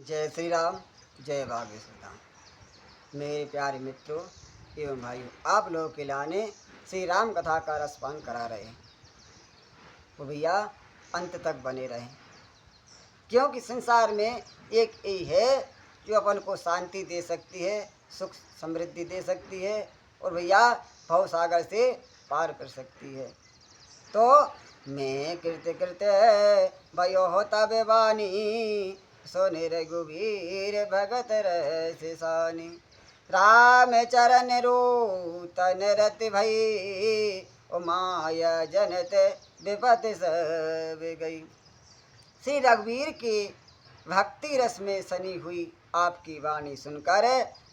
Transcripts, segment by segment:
जय श्री राम, जय बागेश्वर धाम। मेरे प्यारे मित्रों एवं भाइयों, आप लोगों के लाने श्री राम कथा का रसपान करा रहे हैं। तो भैया अंत तक बने रहें, क्योंकि संसार में एक यही है जो अपन को शांति दे सकती है, सुख समृद्धि दे सकती है और भैया भव सागर से पार कर सकती है। तो मैं कृत्य कृत्य भयो होता बेबानी, सोने रघुवीर भगत रसिसानी। राम चरण रोतन रति भई, ओ माया जनत विपत सब गई। श्री रघुवीर के भक्ति रस में सनी हुई आपकी वाणी सुनकर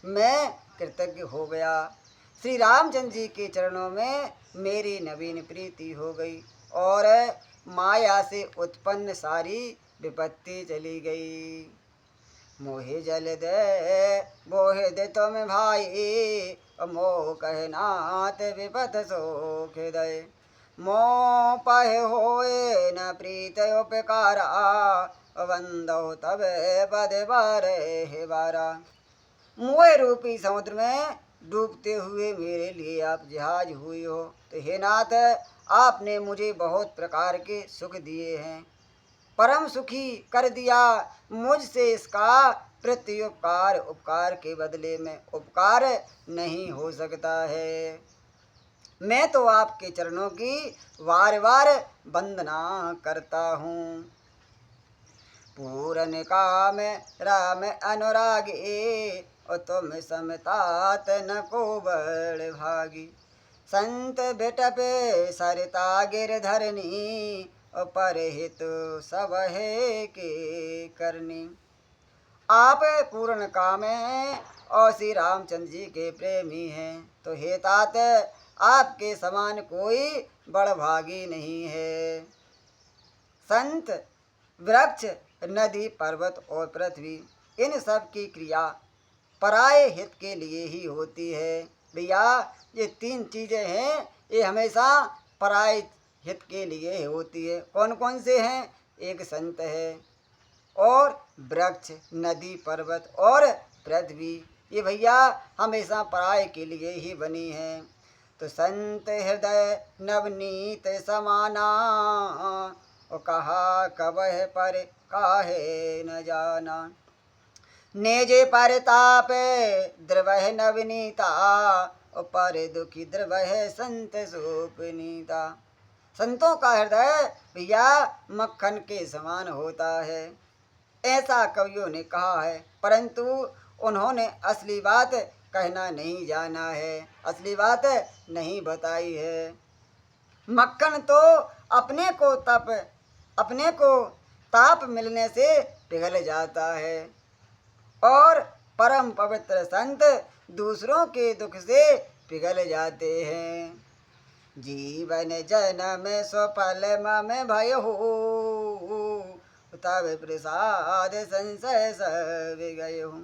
मैं कृतज्ञ हो गया। श्री रामचंद्र जी के चरणों में मेरी नवीन प्रीति हो गई और माया से उत्पन्न सारी विपत्ति चली गई। मोहे जल दे बोहे दे तुम भाई, मोह कहे नाथ विपत सोख दे। मोह पहे होए न प्रीत उपकारा, वंदो तब पद बारे बारा। मोह रूपी समुद्र में डूबते हुए मेरे लिए आप जहाज हुई हो, तो हे नाथ आपने मुझे बहुत प्रकार के सुख दिए हैं, परम सुखी कर दिया मुझसे। इसका प्रत्युपकार उपकार के बदले में उपकार नहीं हो सकता है। मैं तो आपके चरणों की बार बार वंदना करता हूँ। पूरन काम राम अनुरागी, और तुम समतात न को बड़ भागी। संत बेटपे सरिता गिरधरनी, और परहित सब है के करनी। आप पूर्ण काम हैं और श्री रामचंद्र जी के प्रेमी हैं, तो हे तात आपके समान कोई बड़भागी नहीं है। संत वृक्ष नदी पर्वत और पृथ्वी, इन सब की क्रिया पराये हित के लिए ही होती है। भैया ये तीन चीज़ें हैं, ये हमेशा पराये हित के लिए होती है। कौन कौन से हैं? एक संत है और वृक्ष नदी पर्वत और पृथ्वी, ये भैया हमेशा पराये के लिए ही बनी है। तो संत हृदय नवनीत समाना, और कहा कबह पर काहे न जाना। नेजे पर ताप द्रवह नवनीता, और पर दुखी द्रवह संत सोपनीता। संतों का हृदय भैया मक्खन के समान होता है, ऐसा कवियों ने कहा है, परंतु उन्होंने असली बात कहना नहीं जाना है, असली बात नहीं बताई है। मक्खन तो अपने को ताप मिलने से पिघल जाता है, और परम पवित्र संत दूसरों के दुख से पिघल जाते हैं। जीवन जन्म स्वफल मम भय हो, तब प्रसाद संशय सब गए हूँ।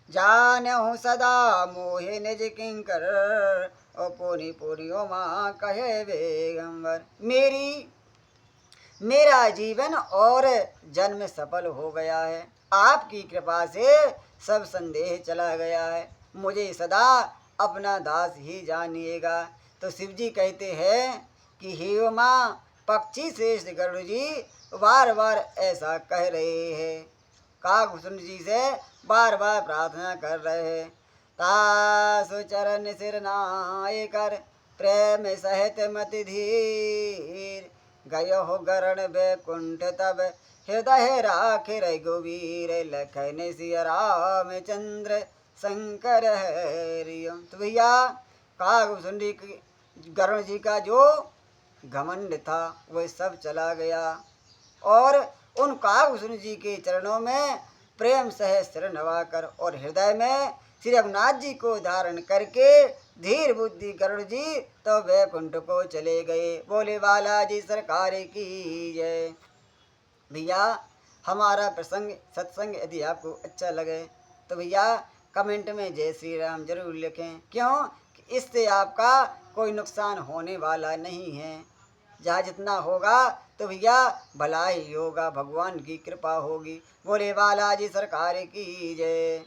जानहु सदा मोहे निज किंकर, और पुनि पुनियो माँ कहे बेगंबर। मेरा जीवन और जन्म सफल हो गया है, आपकी कृपा से सब संदेह चला गया है। मुझे सदा अपना दास ही जानिएगा। तो शिव जी कहते हैं कि हे माँ, पक्षी श्रेष्ठ गरुड़ जी बार बार ऐसा कह रहे हैं, काकभूषण जी से बार बार प्रार्थना कर रहे हैं। तासु चरण सिर नाय कर, प्रेम सहित मति धीर। गयो हो गरण बैकुंठ तब, हृदय राख रघुवीर। लखन सिया रामचंद्र शंकर हरिओम। तो भैया काकभूषण जी गरुड़ जी का जो घमंड था वह सब चला गया, और उन काकभूषण जी के चरणों में प्रेम सह सिर नवाकर और हृदय में श्री रघुनाथ जी को धारण करके धीर बुद्धि गरुड़ जी तो वैकुंठ को चले गए। बोले बालाजी सरकार की जय। भैया हमारा प्रसंग सत्संग यदि आपको अच्छा लगे तो भैया कमेंट में जय श्री राम जरूर लिखें, क्यों? इससे आपका कोई नुकसान होने वाला नहीं है। जहाँ जितना होगा तो भैया भला ही होगा, भगवान की कृपा होगी। बोले बालाजी सरकार की जय।